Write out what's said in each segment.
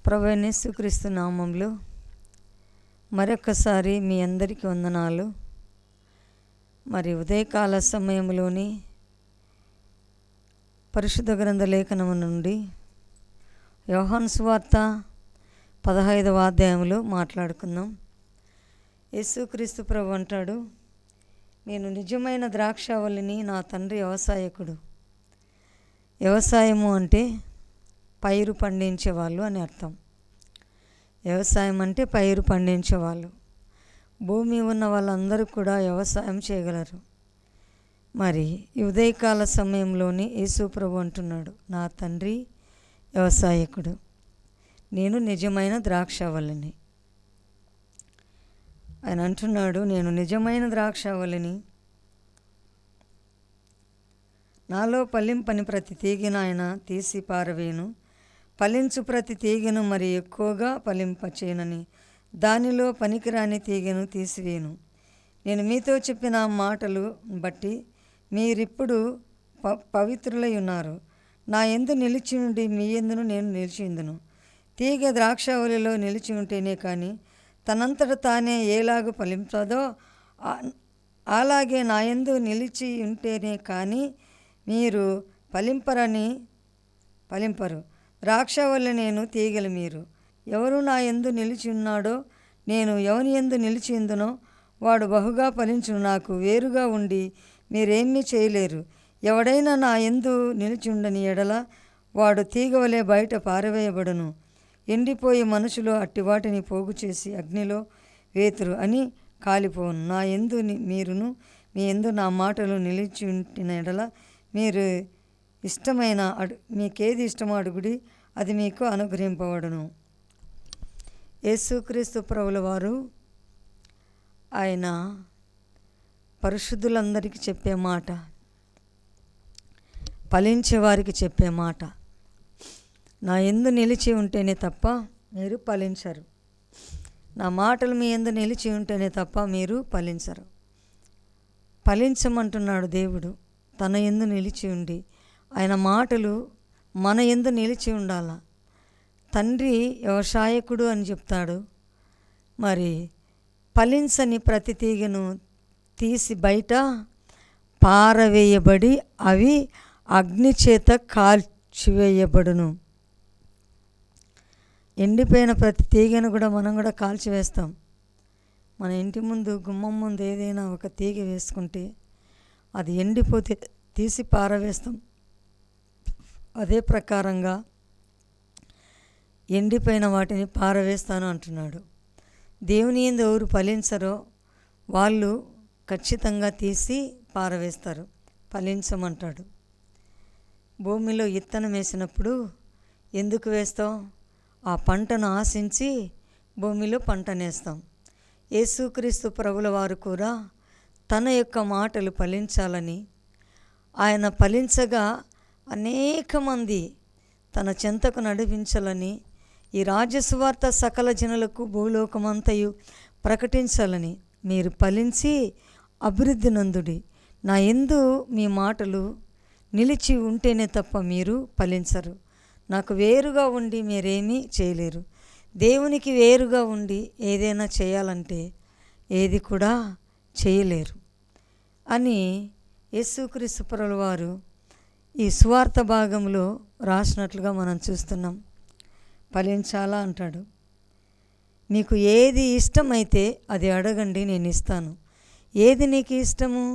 ప్రభువైన యేసుక్రీస్తు నామంలో మరొకసారి మీ అందరికీ వందనాలు. మరి ఉదయకాల సమయంలోని పరిశుద్ధ గ్రంథ లేఖనము నుండి యోహాను సువార్త 15వ అధ్యాయంలో మాట్లాడుకుందాం. యేసుక్రీస్తు ప్రభు అంటాడు, నేను నిజమైన ద్రాక్షావల్లిని, నా తండ్రి వ్యవసాయకుడు. వ్యవసాయము అంటే పైరు పండించేవాళ్ళు అని అర్థం. వ్యవసాయం అంటే పైరు పండించేవాళ్ళు. భూమి ఉన్న వాళ్ళందరూ కూడా వ్యవసాయం చేయగలరు. మరి ఈ ఉదయకాల సమయంలోని యేసు ప్రభు అంటున్నాడు, నా తండ్రి వ్యవసాయకుడు, నేను నిజమైన ద్రాక్షావల్లిని. ఆయన అంటున్నాడు, నేను నిజమైన ద్రాక్షావల్లిని, నాలో ఫలింపని ప్రతి తీగను ఆయన తీసి పారవేను, ఫలించు ప్రతి తీగను మరి ఎక్కువగా ఫలింపచేయనని, దానిలో పనికిరాని తీగను తీసివేను. నేను మీతో చెప్పిన మాటలు బట్టి మీరిప్పుడు పవిత్రులై ఉన్నారు. నా యందు నిలిచి ఉండి మీ యందును నేను నిలిచి ఉందును. తీగ ద్రాక్షావల్లిలో నిలిచి ఉంటేనే కానీ తనంతట తానే ఏలాగు ఫలించదో అలాగే నా యందు నిలిచి ఉంటేనే కానీ మీరు ఫలింపరు. ద్రాక్షావల్లి నేను, తీగలు మీరు. ఎవరు నా యందు నిలిచి ఉన్నాడో, నేను ఎవని యందు నిలిచి ఉందునో వాడు బహుగా ఫలించును. నాకు వేరుగా ఉండి మీరేమీ చేయలేరు. ఎవడైనా నా యందు నిలిచి ఉండని ఎడల వాడు తీగవలే బయట పారవేయబడును. ఎండిపోయే మనుషులు అట్టివాటిని పోగు చేసి అగ్నిలో వేతురు అని కాలిపోను. నా యందు మీరును మీ యందు నా మాటలు నిలిచి ఉంటిన ఎడల మీరు మీకేది ఇష్టమో అడుగుడి, అది మీకు అనుగ్రహింపబడును. యేసుక్రీస్తు ప్రభుల వారు ఆయన పరిశుద్ధులందరికీ చెప్పే మాట, ఫలించే వారికి చెప్పే మాట, నా యందు నిలిచి ఉంటేనే తప్ప మీరు ఫలించరు. నా మాటలు మీ యందు నిలిచి ఉంటేనే తప్ప మీరు ఫలించరు. ఫలించమంటున్నాడు దేవుడు. తన యందు నిలిచి ఉండి ఆయన మాటలు మన యందు నిలిచి ఉండాల. తండ్రి వ్యవసాయకుడు అని చెప్తాడు. మరి ఫలించని ప్రతి తీగను తీసి బయట పారవేయబడి అవి అగ్ని చేత కాల్చివేయబడును. ఎండిపోయిన ప్రతి తీగను కూడా మనం కూడా కాల్చివేస్తాం. మన ఇంటి ముందు గుమ్మం ముందు ఏదైనా ఒక తీగ వేసుకుంటే అది ఎండిపోతే తీసి పారవేస్తాం. అదే ప్రకారంగా ఎండిపోయిన వాటిని పారవేస్తాను అంటున్నాడు. దేవుని యందు ఎవరు ఫలించరో వాళ్ళు ఖచ్చితంగా తీసి పారవేస్తారు. ఫలించమంటాడు. భూమిలో విత్తనం వేసినప్పుడు ఎందుకు వేస్తాం? ఆ పంటను ఆశించి భూమిలో పంటనేస్తాం. యేసుక్రీస్తు ప్రభుల వారు కూడా తన యొక్క మాటలు ఫలించాలని, ఆయన ఫలించగా అనేక మంది తన చెంతకు నడిపించాలని, ఈ రాజ్యసువార్త సకల జనులకు భూలోకమంతయు ప్రకటించాలని, మీరు ఫలించి అభివృద్ధి నందుడి. నా యందు మీ మాటలు నిలిచి ఉంటేనే తప్ప మీరు ఫలించరు. నాకు వేరుగా ఉండి మీరేమీ చేయలేరు. దేవునికి వేరుగా ఉండి ఏదైనా చేయాలంటే ఏది కూడా చేయలేరు అని యేసుక్రీస్తు ప్రభుల వారు ఈ సువార్త భాగంలో రాసినట్లుగా మనం చూస్తున్నాం. ఫలించాలా అంటాడు. నీకు ఏది ఇష్టమైతే అది అడగండి, నేను ఇస్తాను. ఏది నీకు ఇష్టము?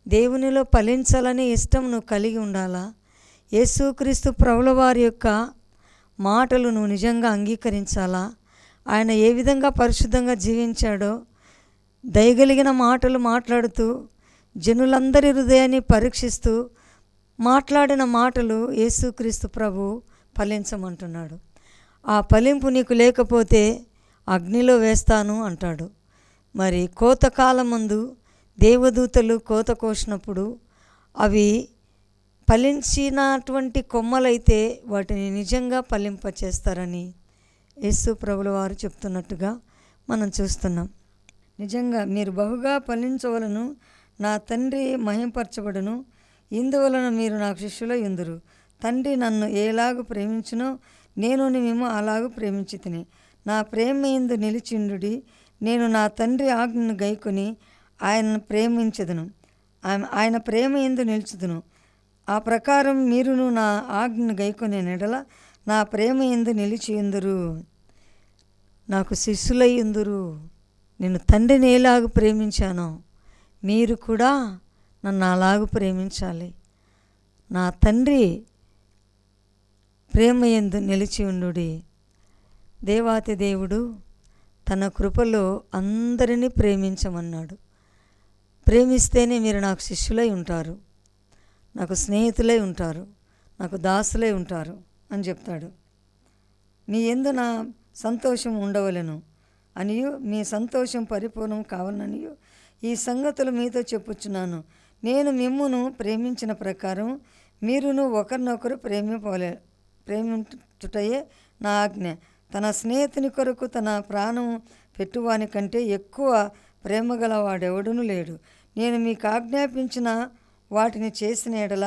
దేవునిలో ఫలించాలని ఇష్టం నువ్వు కలిగి ఉండాలా? యేసుక్రీస్తు ప్రభుల వారి యొక్క మాటలు నువ్వు నిజంగా అంగీకరించాలా? ఆయన ఏ విధంగా పరిశుద్ధంగా జీవించాడో దయగలిగిన మాటలు మాట్లాడుతూ జనులందరి హృదయాన్ని పరీక్షిస్తూ మాట్లాడిన మాటలు యేసుక్రీస్తు ప్రభు ఫలించమంటున్నాడు. ఆ ఫలింపు నీకు లేకపోతే అగ్నిలో వేస్తాను అంటాడు. మరి కోతకాలం ముందు దేవదూతలు కోత కోసినప్పుడు అవి ఫలించినటువంటి కొమ్మలైతే వాటిని నిజంగా ఫలింపచేస్తారని యేసు ప్రభుల వారు చెప్తున్నట్టుగా మనం చూస్తున్నాం. నిజంగా మీరు బహుగా ఫలించవలను, నా తండ్రి మహింపరచబడును, ఇందువలన మీరు నాకు శిష్యులై ఉందురు. తండ్రి నన్ను ఏలాగు ప్రేమించునో నేను మిమ్ము అలాగూ ప్రేమించితిని. నా ప్రేమయందు నిలిచిండుడి. నేను నా తండ్రి ఆజ్ఞను గైకొని ఆయనను ప్రేమించదును, ఆయన ప్రేమయందు నిలుచుదును. ఆ ప్రకారం మీరును నా ఆజ్ఞను గైకొనే నెడల నా ప్రేమయందు నిలిచియుందురు, నాకు శిష్యులయ్యుందురు. నేను తండ్రిని ఎలాగూ ప్రేమించానో మీరు కూడా నన్ను అలాగూ ప్రేమించాలి. నా తండ్రి ప్రేమయందు నిలిచి ఉండుడి. దేవాతి దేవుడు తన కృపలో అందరినీ ప్రేమించమన్నాడు. ప్రేమిస్తేనే మీరు నాకు శిష్యులై ఉంటారు, నాకు స్నేహితులై ఉంటారు, నాకు దాసులై ఉంటారు అని చెప్తాడు. మీ యందు నా సంతోషం ఉండవలెను అనియు మీ సంతోషం పరిపూర్ణం కావాలనియు ఈ సంగతులు మీతో చెప్పుచున్నాను. నేను మిమ్మును ప్రేమించిన ప్రకారం మీరును ఒకరినొకరు ప్రేమించుటయే నా ఆజ్ఞ. తన స్నేహితుని కొరకు తన ప్రాణం పెట్టువాని కంటే ఎక్కువ ప్రేమ గలవాడెవడును లేడు. నేను మీకు ఆజ్ఞాపించిన వాటిని చేసిన ఎడల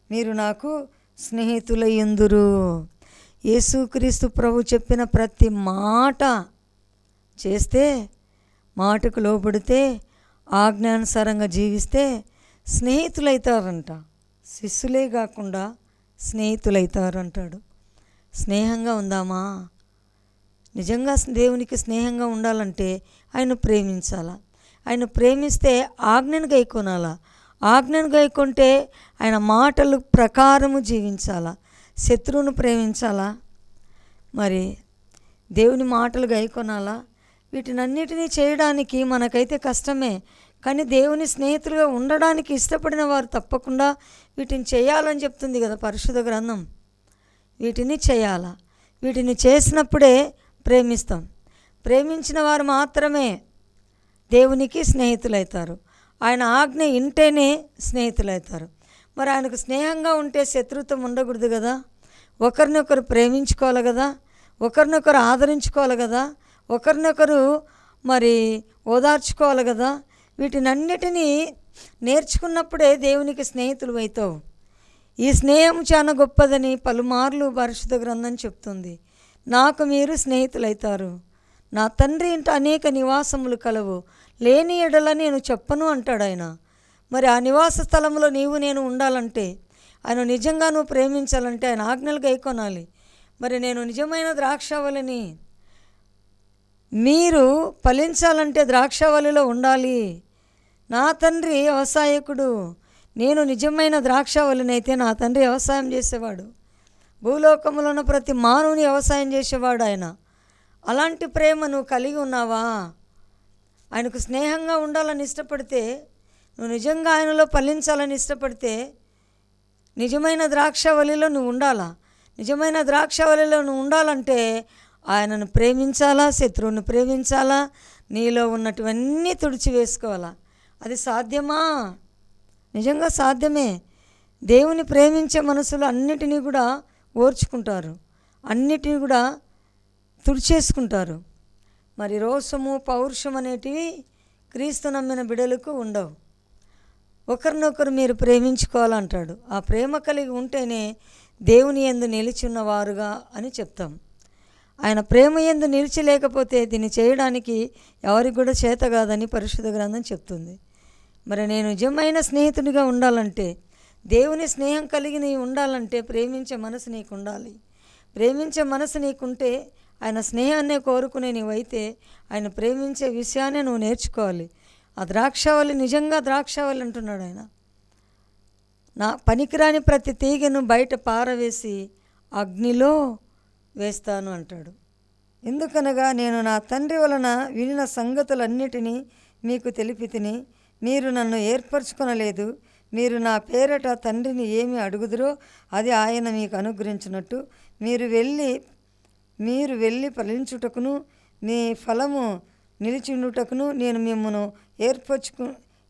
మీరు నాకు స్నేహితులయ్యుందురు. యేసుక్రీస్తు ప్రభు చెప్పిన ప్రతి మాట చేస్తే, మాటకు లోబడితే, ఆజ్ఞానుసారంగా జీవిస్తే స్నేహితులైతారంట. శిష్యులే కాకుండా స్నేహితులైతారు అంటాడు. స్నేహంగా ఉందామా? నిజంగా దేవునికి స్నేహంగా ఉండాలంటే ఆయన ప్రేమించాలా. ఆయన ప్రేమిస్తే ఆజ్ఞను గైకొనాలా. ఆజ్ఞను గైకొంటే ఆయన మాటలు ప్రకారము జీవించాలా. శత్రువును ప్రేమించాలా, మరి దేవుని మాటలు గైకొనాలా. వీటినన్నిటినీ చేయడానికి మనకైతే కష్టమే. కానీ దేవుని స్నేహితులుగా ఉండడానికి ఇష్టపడిన వారు తప్పకుండా వీటిని చేయాలని చెప్తుంది కదా పరిశుద్ధ గ్రంథం. వీటిని చేయాలా. వీటిని చేసినప్పుడే ప్రేమిస్తాం. ప్రేమించిన వారు మాత్రమే దేవునికి స్నేహితులవుతారు. ఆయన ఆజ్ఞ ఇంటేనే స్నేహితులవుతారు. మరి ఆయనకు స్నేహంగా ఉంటే శత్రుత్వం ఉండకూడదు కదా. ఒకరినొకరు ప్రేమించుకోవాలి కదా, ఒకరినొకరు ఆదరించుకోవాలి కదా, ఒకరినొకరు మరి ఓదార్చుకోవాలి కదా. వీటినన్నిటినీ నేర్చుకున్నప్పుడే దేవునికి స్నేహితులు అవుతావు. ఈ స్నేహం చాలా గొప్పదని పలుమార్లు పరిశుద్ధ గ్రంథం చెప్తుంది. నాకు మీరు స్నేహితులవుతారు. నా తండ్రి ఇంట అనేక నివాసములు కలవు, లేని ఎడల నేను చెప్పను అంటాడు ఆయన. మరి ఆ నివాస స్థలంలో నీవు నేను ఉండాలంటే, ఆయన నిజంగా నువ్వు ప్రేమించాలంటే ఆయన ఆజ్ఞలు గైకొనాలి. మరి నేను నిజమైన ద్రాక్షావళిని, మీరు ఫలించాలంటే ద్రాక్షావళిలో ఉండాలి. నా తండ్రి వ్యవసాయకుడు, నేను నిజమైన ద్రాక్షావళినైతే నా తండ్రి వ్యవసాయం చేసేవాడు. భూలోకంలో ఉన్న ప్రతి మానవుని వ్యవసాయం చేసేవాడు ఆయన. అలాంటి ప్రేమ నువ్వు కలిగి ఉన్నావా? ఆయనకు స్నేహంగా ఉండాలని ఇష్టపడితే, నువ్వు నిజంగా ఆయనలో ఫలించాలని ఇష్టపడితే నిజమైన ద్రాక్షావళిలో నువ్వు ఉండాలా. నిజమైన ద్రాక్షావళిలో నువ్వు ఉండాలంటే ఆయనను ప్రేమించాలా, శత్రువుని ప్రేమించాలా, నీలో ఉన్నటువన్నీ తుడిచివేసుకోవాలా. అది సాధ్యమా? నిజంగా సాధ్యమే. దేవుని ప్రేమించే మనసులు అన్నిటినీ కూడా ఓర్చుకుంటారు, అన్నిటినీ కూడా తుడిచేసుకుంటారు. మరి రోషము, పౌరుషం అనేటివి క్రీస్తు నమ్మిన బిడ్డలకు ఉండవు. ఒకరినొకరు మీరు ప్రేమించుకోవాలంటాడు. ఆ ప్రేమ కలిగి ఉంటేనే దేవుని యందు నిలిచిన్నవారుగా అని చెప్తాం. ఆయన ప్రేమ యందు నిలిచి లేకపోతే దీన్ని చేయడానికి ఎవరికి కూడా చేత కాదని పరిశుద్ధ గ్రంథం చెప్తుంది. మరి నేను నిజమైన స్నేహితునిగా ఉండాలంటే, దేవుని స్నేహం కలిగి నీవు ఉండాలంటే ప్రేమించే మనసు నీకు ఉండాలి. ప్రేమించే మనసు నీకుంటే, ఆయన స్నేహాన్నే కోరుకునే నీవైతే ఆయన ప్రేమించే విషయాన్ని నువ్వు నేర్చుకోవాలి. ఆ ద్రాక్షావళి నిజంగా ద్రాక్షావళి అంటున్నాడు ఆయన. నా పనికిరాని ప్రతి తీగను బయట పారవేసి అగ్నిలో వేస్తాను అంటాడు. ఎందుకనగా నేను నా తండ్రి వలన వినిన సంగతులన్నిటినీ మీకు తెలిపితిని, మీరు నన్ను ఏర్పరచుకొనలేదు. మీరు నా పేరట తండ్రిని ఏమి అడుగుదురో అది ఆయన మీకు అనుగ్రహించినట్టు మీరు వెళ్ళి ఫలించుటకును మీ ఫలము నిలిచిండుటకును నేను మిమ్మను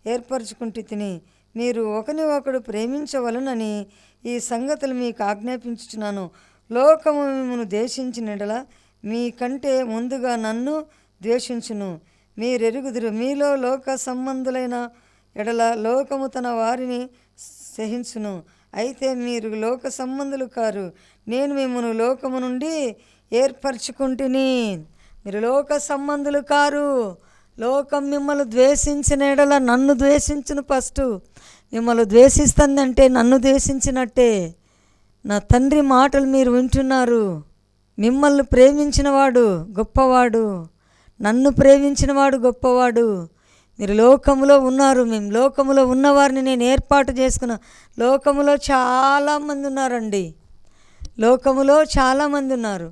ఏర్పరచుకుంటే తిని, మీరు ఒకని ఒకడు ప్రేమించవలనని ఈ సంగతులు మీకు ఆజ్ఞాపించుచున్నాను. లోకము మిమ్మను ద్వేషించినడల మీకంటే ముందుగా నన్ను ద్వేషించును. మీరెరుగుదురు. మీలో లోక సంబంధులైన ఎడల లోకము తన వారిని సహించును. అయితే మీరు లోక సంబంధులు కారు, నేను మిమ్మల్ని లోకము నుండి ఏర్పరచుకుంటుని. మీరు లోక సంబంధులు కారు. లోకం మిమ్మల్ని ద్వేషించిన ఎడల నన్ను ద్వేషించును. ఫస్ట్ మిమ్మల్ని ద్వేషిస్తుందంటే నన్ను ద్వేషించినట్టే. నా తండ్రి మాటలు మీరు వింటున్నారు. మిమ్మల్ని ప్రేమించినవాడు గొప్పవాడు, నన్ను ప్రేమించినవాడు గొప్పవాడు. మీరు లోకములో ఉన్నారు, మేము లోకములో ఉన్నవారిని నేను ఏర్పాటు చేసుకున్నా. లోకములో చాలామంది ఉన్నారండి. లోకములో చాలామంది ఉన్నారు.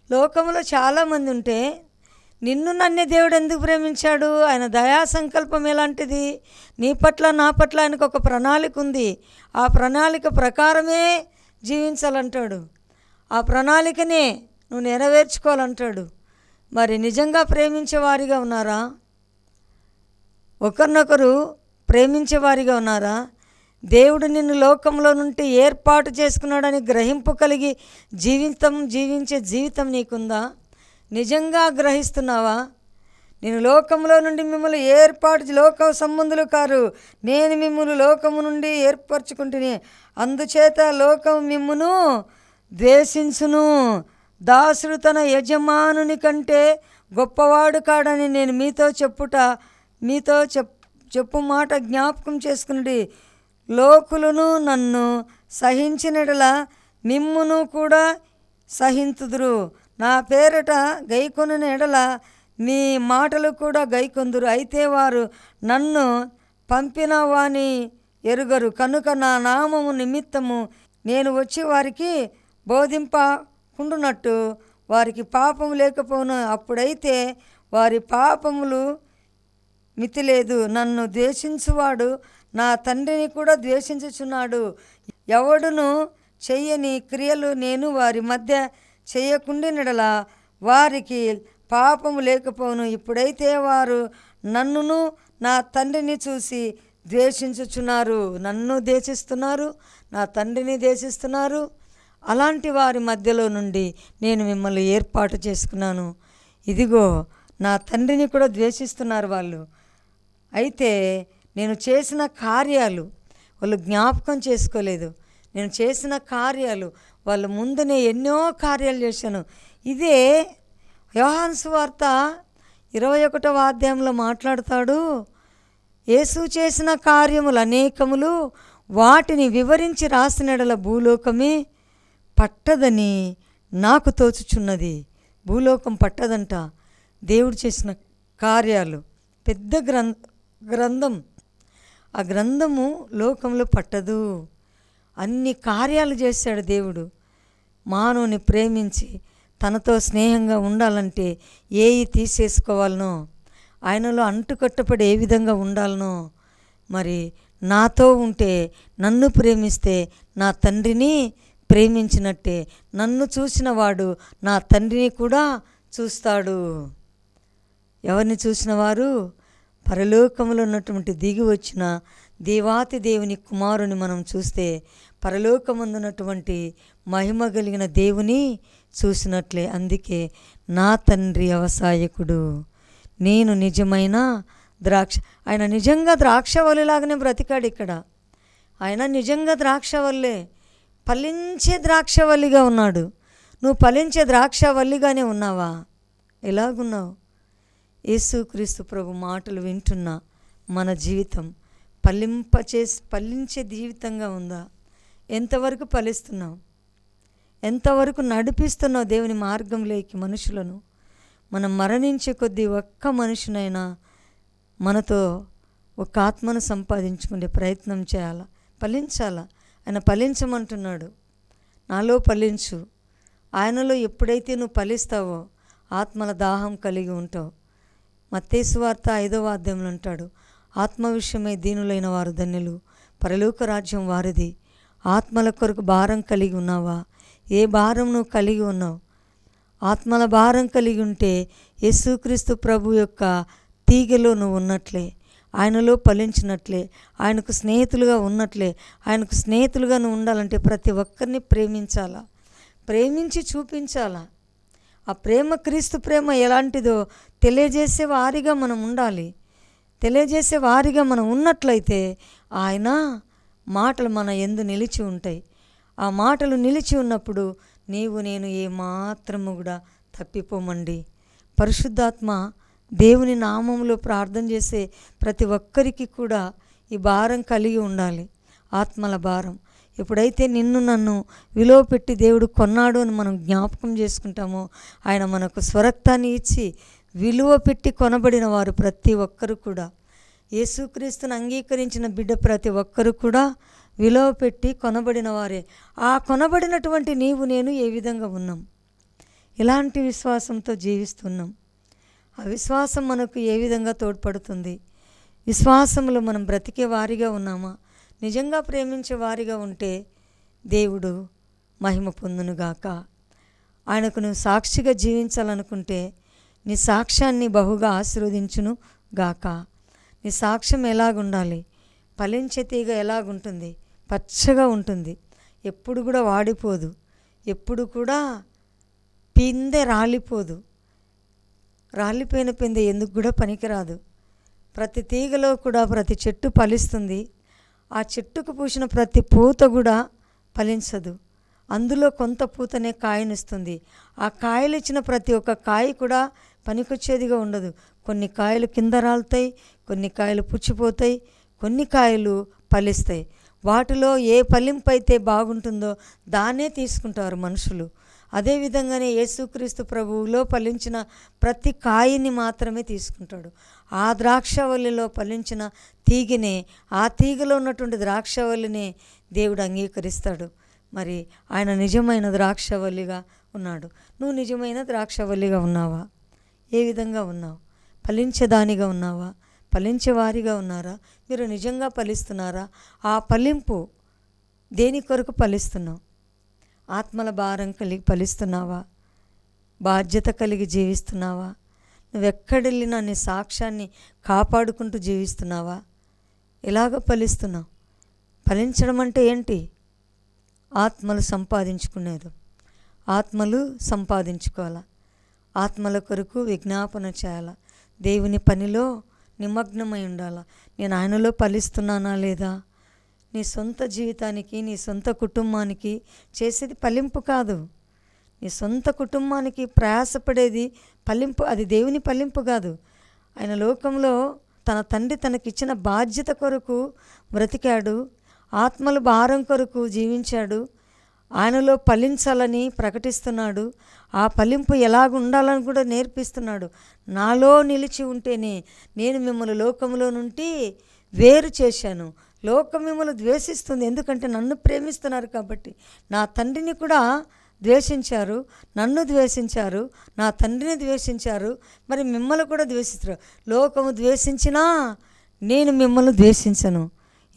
లోకములో చాలామంది ఉంటే నిన్ను నన్నే దేవుడు ఎందుకు ప్రేమించాడు? ఆయన దయా సంకల్పం ఎలాంటిది? నీ పట్ల నా పట్ల ఆయనకు ఒక ప్రణాళిక ఉంది. ఆ ప్రణాళిక ప్రకారమే జీవించాలంటాడు. ఆ ప్రణాళికనే నువ్వు నెరవేర్చుకోవాలంటాడు. మరి నిజంగా ప్రేమించేవారిగా ఉన్నారా? ఒకరినొకరు ప్రేమించేవారిగా ఉన్నారా? దేవుడు నిన్ను లోకంలో నుండి ఏర్పాటు చేసుకున్నాడని గ్రహింపు కలిగి జీవించే జీవితం నీకుందా? నిజంగా గ్రహిస్తున్నావా? నేను లోకంలో నుండి మిమ్మల్ని లోక సంబంధులు కారు, నేను మిమ్మల్ని లోకము నుండి ఏర్పరచుకుంటుని. అందుచేత లోకం మిమ్మును ద్వేషించును. దాసుడు తన యజమానుని కంటే గొప్పవాడు కాడని నేను మీతో చెప్పు మాట జ్ఞాపకం చేసుకుని. లోకులను నన్ను సహించినట్ల మిమ్మును కూడా సహింతుదురు. నా పేరట గైకొనిన ఎడల మీ మాటలు కూడా గైకొందురు. అయితే వారు నన్ను పంపిన వాని ఎరుగరు కనుక నా నామము నిమిత్తము నేను వచ్చి వారికి బోధింపకుండునట్టు వారికి పాపం లేకపోను. అప్పుడైతే వారి పాపములు మితిలేదు. నన్ను ద్వేషించువాడు నా తండ్రిని కూడా ద్వేషించుచున్నాడు. ఎవడును చెయ్యని క్రియలు నేను వారి మధ్య చేయకుండినడలా వారికి పాపము లేకపోను. ఇప్పుడైతే వారు నన్నును నా తండ్రిని చూసి ద్వేషించుచున్నారు. నన్ను ద్వేషిస్తున్నారు, నా తండ్రిని ద్వేషిస్తున్నారు. అలాంటి వారి మధ్యలో నుండి నేను మిమ్మల్ని ఏర్పాటు చేసుకున్నాను. ఇదిగో నా తండ్రిని కూడా ద్వేషిస్తున్నారు వాళ్ళు. అయితే నేను చేసిన కార్యాలు వాళ్ళు జ్ఞాపకం చేసుకోలేదు. నేను చేసిన కార్యాలు వాళ్ళ ముందునే ఎన్నో కార్యాలు చేశాను. ఇదే యోహాను సువార్త 21వ అధ్యాయంలో మాట్లాడతాడు. యేసు చేసిన కార్యములు అనేకములు, వాటిని వివరించి రాసినడల భూలోకమే పట్టదని నాకు తోచుచున్నది. భూలోకం పట్టదంట. దేవుడు చేసిన కార్యాలు పెద్ద గ్రంథం. ఆ గ్రంథము లోకంలో పట్టదు. అన్ని కార్యాలు చేశాడు దేవుడు. మానవుని ప్రేమించి తనతో స్నేహంగా ఉండాలంటే ఏవి తీసేసుకోవాలనో, ఆయనలో అంటుకట్టపడి ఏ విధంగా ఉండాలనో, మరి నాతో ఉంటే నన్ను ప్రేమిస్తే నా తండ్రిని ప్రేమించినట్టే. నన్ను చూసిన వాడు నా తండ్రిని కూడా చూస్తాడు. ఎవరిని చూసిన వారు? పరలోకములో ఉన్నటువంటి దిగి వచ్చిన దేవాతి దేవుని కుమారుని మనం చూస్తే పరలోకమందున్నటువంటి మహిమ కలిగిన దేవుని చూసినట్లే. అందుకే నా తండ్రి వ్యవసాయకుడు, నేను నిజమైన ఆయన నిజంగా ద్రాక్షవల్లిలాగానే బ్రతికాడు ఇక్కడ. ఆయన నిజంగా ద్రాక్షవల్లే, ఫలించే ద్రాక్షవల్లిగా ఉన్నాడు. నువ్వు ఫలించే ద్రాక్షవల్లిగానే ఉన్నావా? ఎలాగున్నావు? యేసుక్రీస్తు ప్రభు మాటలు వింటున్న మన జీవితం ఫలించే జీవితంగా ఉందా? ఎంతవరకు ఫలిస్తున్నావు? ఎంతవరకు నడిపిస్తున్నావు దేవుని మార్గంలోకి మనుషులను? మనం మరణించే కొద్దీ ఒక్క మనుషునైనా మనతో ఒక ఆత్మను సంపాదించుకునే ప్రయత్నం చేయాలా, ఫలించాలా. ఆయన ఫలించమంటున్నాడు. నాలో ఫలించు. ఆయనలో ఎప్పుడైతే నువ్వు ఫలిస్తావో ఆత్మల దాహం కలిగి ఉంటావు. మత్తయి సువార్త 5వ అధ్యాయంలో అంటాడు, ఆత్మ విషయమై దీనులైన వారు ధన్యులు, పరలోక రాజ్యం వారిది. ఆత్మల కొరకు భారం కలిగి ఉన్నావా? ఏ భారం నువ్వు కలిగి ఉన్నావు? ఆత్మల భారం కలిగి ఉంటే యేసుక్రీస్తు ప్రభు యొక్క తీగలో నువ్వు ఉన్నట్లే, ఆయనలో ఫలించినట్లే, ఆయనకు స్నేహితులుగా ఉన్నట్లే. ఆయనకు స్నేహితులుగా నువ్వు ఉండాలంటే ప్రతి ఒక్కరిని ప్రేమించాలా, ప్రేమించి చూపించాలా. ఆ ప్రేమ క్రీస్తు ప్రేమ ఎలాంటిదో తెలియజేసే వారిగా మనం ఉండాలి. తెలియజేసే వారిగా మనం ఉన్నట్లయితే ఆయన మాటలు మన యందు నిలిచి ఉంటాయి. ఆ మాటలు నిలిచి ఉన్నప్పుడు నీవు నేను ఏమాత్రము కూడా తప్పిపోమండి. పరిశుద్ధాత్మ దేవుని నామములో ప్రార్థన చేసే ప్రతి ఒక్కరికి కూడా ఈ భారం కలిగి ఉండాలి, ఆత్మల భారం. ఎప్పుడైతే నిన్ను నన్ను విలువ పెట్టి దేవుడు కొన్నాడు అని మనం జ్ఞాపకం చేసుకుంటామో, ఆయన మనకు స్వరక్తాన్ని ఇచ్చి విలువ పెట్టి కొనబడిన వారు ప్రతి ఒక్కరు కూడా, యేసుక్రీస్తుని అంగీకరించిన బిడ్డ ప్రతి ఒక్కరు కూడా విలువ పెట్టి కొనబడిన వారే. ఆ కొనబడినటువంటి నీవు నేను ఏ విధంగా ఉన్నాం? ఇలాంటి విశ్వాసంతో జీవిస్తున్నాం. ఆ విశ్వాసం మనకు ఏ విధంగా తోడ్పడుతుంది? విశ్వాసంలో మనం బ్రతికే వారిగా ఉన్నామా? నిజంగా ప్రేమించే వారిగా ఉంటే దేవుడు మహిమ పొందునుగాక. ఆయనకు నువ్వు సాక్షిగా జీవించాలనుకుంటే నీ సాక్ష్యాన్ని బహుగా ఆశీర్వదించును గాక. నీ సాక్ష్యం ఎలాగుండాలి? ఫలించే తీగ ఎలాగుంటుంది? పచ్చగా ఉంటుంది, ఎప్పుడు కూడా వాడిపోదు, ఎప్పుడు కూడా పిందె రాలిపోదు. రాలిపోయిన పిందె ఎందుకు కూడా పనికిరాదు. ప్రతి తీగలో కూడా ప్రతి చెట్టు ఫలిస్తుంది. ఆ చెట్టుకు పూసిన ప్రతి పూత కూడా ఫలించదు. అందులో కొంత పూతనే కాయనిస్తుంది. ఆ కాయలు ఇచ్చిన ప్రతి ఒక్క కాయ కూడా పనికొచ్చేదిగా ఉండదు. కొన్ని కాయలు కింద రాలుతాయి, కొన్ని కాయలు పుచ్చిపోతాయి, కొన్ని కాయలు ఫలిస్తాయి. వాటిలో ఏ ఫలింపు అయితే బాగుంటుందో దాన్నే తీసుకుంటారు మనుషులు. అదేవిధంగానే యేసుక్రీస్తు ప్రభువులో ఫలించిన ప్రతి కాయని మాత్రమే తీసుకుంటాడు. ఆ ద్రాక్షవల్లిలో ఫలించిన తీగనే, ఆ తీగలో ఉన్నటువంటి ద్రాక్షవల్లినే దేవుడు అంగీకరిస్తాడు. మరి ఆయన నిజమైన ద్రాక్షవల్లిగా ఉన్నాడు. నువ్వు నిజమైన ద్రాక్షవల్లిగా ఉన్నావా? ఏ విధంగా ఉన్నావు? ఫలించేదానిగా ఉన్నావా? ఫలించేవారిగా ఉన్నారా? మీరు నిజంగా ఫలిస్తున్నారా? ఆ ఫలింపు దేని కొరకు ఫలిస్తున్నావు? ఆత్మల భారం కలిగి ఫలిస్తున్నావా? బాధ్యత కలిగి జీవిస్తున్నావా? నువ్వెక్కడెళ్ళినా నీ సాక్ష్యాన్ని కాపాడుకుంటూ జీవిస్తున్నావా? ఎలాగ ఫలిస్తున్నావు? ఫలించడం అంటే ఏంటి? ఆత్మలు సంపాదించుకునేది. ఆత్మలు సంపాదించుకోవాలా, ఆత్మల కొరకు విజ్ఞాపన చేయాలా, దేవుని పనిలో నిమగ్నమై ఉండాలా. నేను ఆయనలో ఫలిస్తున్నానా లేదా? నీ సొంత జీవితానికి, నీ సొంత కుటుంబానికి చేసేది ఫలింపు కాదు. నీ సొంత కుటుంబానికి ప్రయాసపడేది ఫలింపు, అది దేవుని ఫలింపు కాదు. ఆయన లోకంలో తన తండ్రి తనకిచ్చిన బాధ్యత కొరకు బ్రతికాడు, ఆత్మల భారం కొరకు జీవించాడు, ఆయనలో ఫలించాలని ప్రకటిస్తున్నాడు. ఆ ఫలింపు ఎలాగ ఉండాలని కూడా నేర్పిస్తున్నాడు. నాలో నిలిచి ఉంటేనే నేను మిమ్మల్ని లోకంలో నుండి వేరు చేశాను. లోకం మిమ్మల్ని ద్వేషిస్తుంది, ఎందుకంటే నన్ను ప్రేమిస్తున్నారు కాబట్టి. నా తండ్రిని కూడా ద్వేషించారు, నన్ను ద్వేషించారు, నా తండ్రిని ద్వేషించారు, మరి మిమ్మల్ని కూడా ద్వేషిస్తారు. లోకము ద్వేషించినా నేను మిమ్మల్ని ద్వేషించను,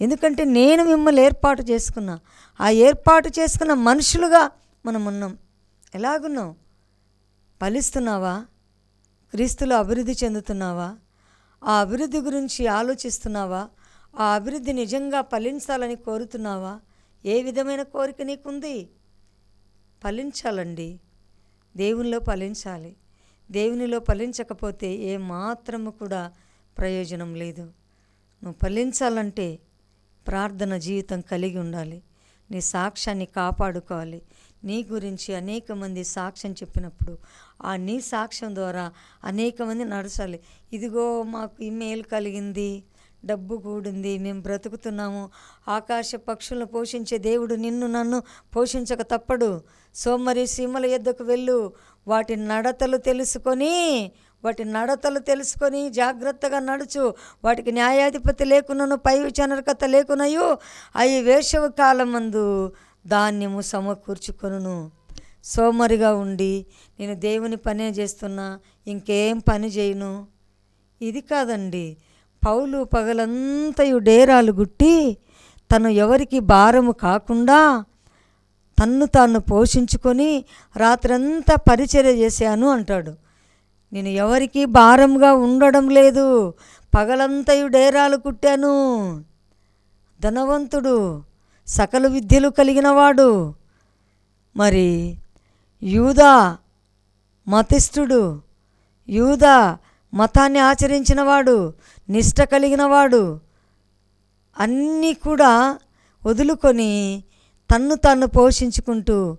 ఎందుకంటే నేను మిమ్మల్ని ఏర్పాటు చేసుకున్నా. ఆ ఏర్పాటు చేసుకున్న మనుషులుగా మనం ఉన్నాం. ఎలాగున్నావు? ఫలిస్తున్నావా? క్రీస్తులో అభివృద్ధి చెందుతున్నావా? ఆ అభివృద్ధి గురించి ఆలోచిస్తున్నావా? ఆ అభివృద్ధి నిజంగా ఫలించాలని కోరుతున్నావా? ఏ విధమైన కోరిక నీకుంది? ఫలించాలండి, దేవునిలో ఫలించాలి. దేవునిలో ఫలించకపోతే ఏ మాత్రము కూడా ప్రయోజనం లేదు. నువ్వు ఫలించాలంటే ప్రార్థన జీవితం కలిగి ఉండాలి. నీ సాక్ష్యాన్ని కాపాడుకోవాలి. నీ గురించి అనేక మంది సాక్ష్యం చెప్పినప్పుడు ఆ నీ సాక్ష్యం ద్వారా అనేక మంది నడచాలి. ఇదిగో మాకు ఈ మేలు కలిగింది, డబ్బు కూడింది, మేము బ్రతుకుతున్నాము. ఆకాశ పక్షులను పోషించే దేవుడు నిన్ను నన్ను పోషించక తప్పడు. సోమరి సీమల యొద్దకు వెళ్ళు, వాటి నడతలు తెలుసుకొని జాగ్రత్తగా నడుచు. వాటికి న్యాయాధిపతి లేకునను పై విచారణకర్త లేకునయు అవి వేసవి కాలమందు ధాన్యము సమకూర్చుకొనును. సోమరిగా ఉండి నేను దేవుని పనే చేస్తున్నా, ఇంకేం పని చేయను, ఇది కాదండి. పౌలు పగలంతయు డేరాలు గుట్టి తను ఎవరికి భారము కాకుండా తన్ను తాను పోషించుకొని రాత్రంతా పరిచర్య చేశాను అంటాడు. నేను ఎవరికి భారంగా ఉండడం లేదు, పగలంతయు డేరాలు కుట్టాను. ధనవంతుడు, సకల విద్యలు కలిగినవాడు, మరి యూదా మతిష్ఠుడు, యూదా మతాన్ని ఆచరించినవాడు, నిష్ట కలిగినవాడు, అన్నీ కూడా వదులుకొని తన్ను తాను పోషించుకుంటూ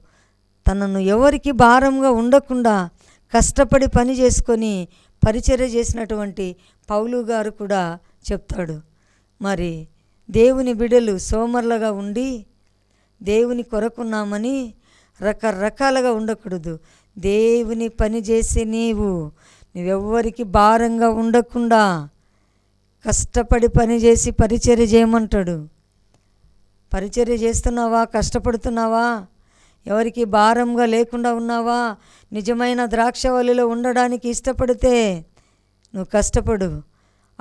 తనను ఎవరికి భారంగా ఉండకుండా కష్టపడి పని చేసుకొని పరిచర్య చేసినటువంటి పౌలు గారు కూడా చెప్తాడు. మరి దేవుని బిడ్డలు సోమరులుగా ఉండి దేవుని కొరకున్నామని రకరకాలుగా ఉండకూడదు. దేవుని పని చేసి నువ్వెవ్వరికి భారంగా ఉండకుండా కష్టపడి పని చేసి పరిచర్య చేయమంటాడు. పరిచర్య చేస్తున్నావా? కష్టపడుతున్నావా? ఎవరికి భారంగా లేకుండా ఉన్నావా? నిజమైన ద్రాక్షవల్లిలో ఉండడానికి ఇష్టపడితే నువ్వు కష్టపడు.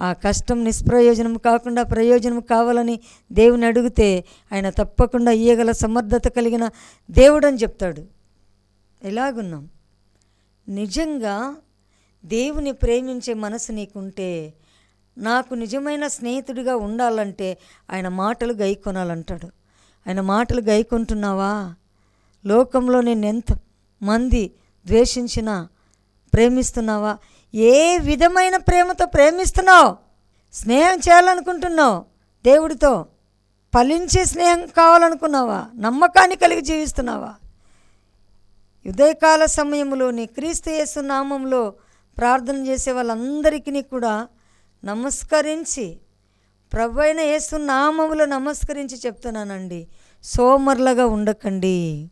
ఆ కష్టం నిష్ప్రయోజనం కాకుండా ప్రయోజనం కావాలని దేవుని అడిగితే ఆయన తప్పకుండా ఇయ్యగల సమర్థత కలిగిన దేవుడని చెప్తాడు. ఎలాగున్నాం? నిజంగా దేవుని ప్రేమించే మనసు నీకుంటే, నాకు నిజమైన స్నేహితుడిగా ఉండాలంటే ఆయన మాటలు గైకొనాలంటాడు. ఆయన మాటలు గైకొంటున్నావా? లోకంలో నేను ఎంత మంది ద్వేషించినా ప్రేమిస్తున్నావా? ఏ విధమైన ప్రేమతో ప్రేమిస్తున్నావు? స్నేహం చేయాలనుకుంటున్నావు దేవుడితో? ఫలించే స్నేహం కావాలనుకున్నావా? నమ్మకాన్ని కలిగి జీవిస్తున్నావా? ఉదయకాల సమయంలోని క్రీస్తు యేసు నామంలో ప్రార్థన చేసే వాళ్ళందరికీ కూడా నమస్కరించి, ప్రభువైన యేసు నామములో నమస్కరించి చెప్తున్నానండి, సోమరులుగా ఉండకండి.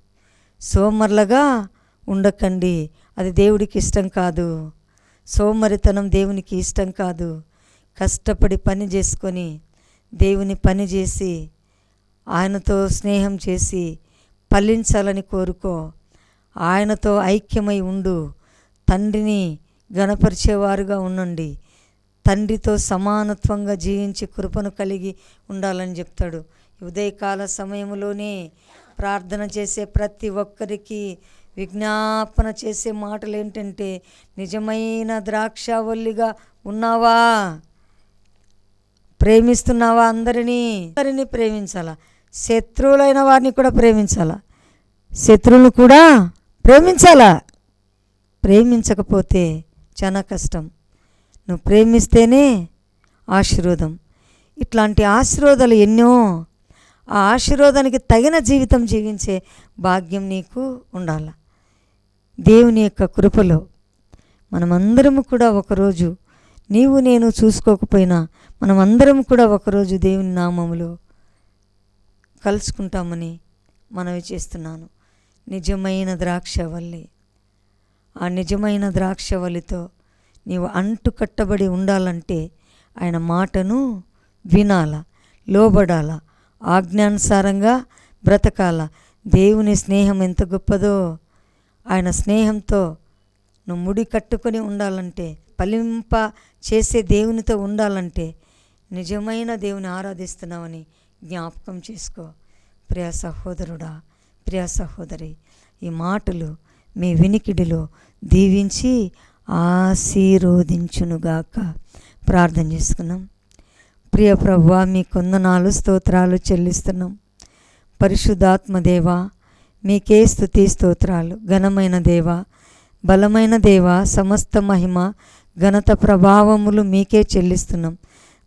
సోమరులుగా ఉండకండి. అది దేవుడికి ఇష్టం కాదు. సోమరితనం దేవునికి ఇష్టం కాదు. కష్టపడి పని చేసుకొని దేవుని పని చేసి ఆయనతో స్నేహం చేసి ఫలించాలని కోరుకో. ఆయనతో ఐక్యమై ఉండు. తండ్రిని గణపరిచేవారుగా ఉండండి. తండ్రితో సమానత్వంగా జీవించి కృపను కలిగి ఉండాలని చెప్తాడు. ఉదయకాల సమయంలోనే ప్రార్థన చేసే ప్రతి ఒక్కరికి విజ్ఞాపన చేసే మాటలు ఏంటంటే, నిజమైన ద్రాక్షవల్లిగా ఉన్నావా? ప్రేమిస్తున్నావా? అందరినీ ప్రేమించాలా. శత్రువులైన వారిని కూడా ప్రేమించాలా. శత్రువులను కూడా ప్రేమించాలా. ప్రేమించకపోతే చాలా కష్టం. నువ్వు ప్రేమిస్తేనే ఆశీర్వాదం. ఇట్లాంటి ఆశీర్వాదాలు ఎన్నో. ఆ ఆశీర్వాదానికి తగిన జీవితం జీవించే భాగ్యం నీకు ఉండాలి. దేవుని యొక్క కృపలో మనమందరము కూడా ఒకరోజు, నీవు నేను చూసుకోకపోయినా మనమందరం కూడా ఒకరోజు దేవుని నామములో కలుసుకుంటామని మనవి చేస్తున్నాను. నిజమైన ద్రాక్షవల్లి, ఆ నిజమైన ద్రాక్షవల్లితో నీవు అంటు కట్టబడి ఉండాలంటే ఆయన మాటను వినాల, లోబడాల, ఆజ్ఞానుసారంగా బ్రతకాల. దేవుని స్నేహం ఎంత గొప్పదో. ఆయన స్నేహంతో నువ్వు ముడి కట్టుకొని ఉండాలంటే, ఫలింప చేసే దేవునితో ఉండాలంటే నిజమైన దేవుని ఆరాధిస్తున్నావని జ్ఞాపకం చేసుకో. ప్రియ సహోదరుడా, ప్రియ సహోదరి, ఈ మాటలు మీ వినికిడిలో దీవించి ఆశీర్వదించునుగాక. ప్రార్థన చేసుకున్నాం. ప్రియ ప్రభువా, మీ కొందనాలు స్తోత్రాలు చెల్లిస్తున్నాం. పరిశుద్ధాత్మ దేవా, మీకే స్తుతి స్తోత్రాలు. ఘనమైన దేవా, బలమైన దేవా, సమస్త మహిమ ఘనత ప్రభావములు మీకే చెల్లిస్తున్నాం.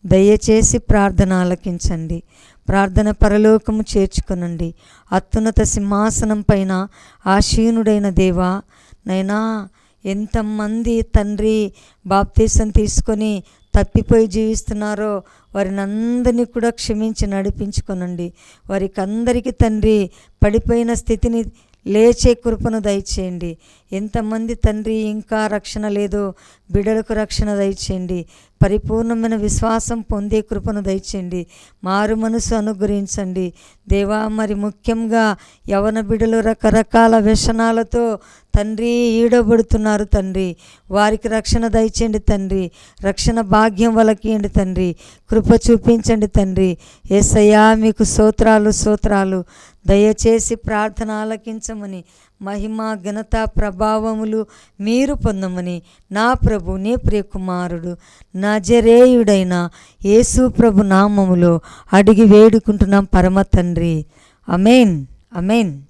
దయచేసి ప్రార్థన ఆలకించండి. ప్రార్థన పరలోకము చేర్చుకొనండి. అత్యున్నత సింహాసనం పైన ఆసీనుడైన దేవా, నైనా ఎంతమంది తండ్రి బాప్తీసం తీసుకొని తప్పిపోయి జీవిస్తున్నారో వారిని అందరినీ కూడా క్షమించి నడిపించుకొనండి. వారికి అందరికీ తండ్రి పడిపోయిన స్థితిని లేచే కృపను దయచేయండి. ఎంతమంది తండ్రి ఇంకా రక్షణ లేదో బిడ్డలకు రక్షణ దయచేయండి. పరిపూర్ణమైన విశ్వాసం పొందే కృపను దయచేయండి. మారు మనసు అనుగ్రహించండి దేవా. మరి ముఖ్యంగా యవన బిడ్డలు రకరకాల వ్యసనాలతో తండ్రి ఈడబడుతున్నారు తండ్రి. వారికి రక్షణ దయచేయండి తండ్రి. రక్షణ భాగ్యం వాళ్ళకియండి తండ్రి. కృప చూపించండి తండ్రి. యేసయ్యా, మీకు స్తోత్రాలు స్తోత్రాలు. దయచేసి ప్రార్థన ఆలకించమని, మహిమ ఘనత ప్రభావములు మీరు పొందమని నా ప్రభు, నీ ప్రియ కుమారుడు నజరేయుడైన యేసు ప్రభు నామములో అడిగి వేడుకుంటున్నాం పరమ తండ్రి. ఆమేన్, ఆమేన్.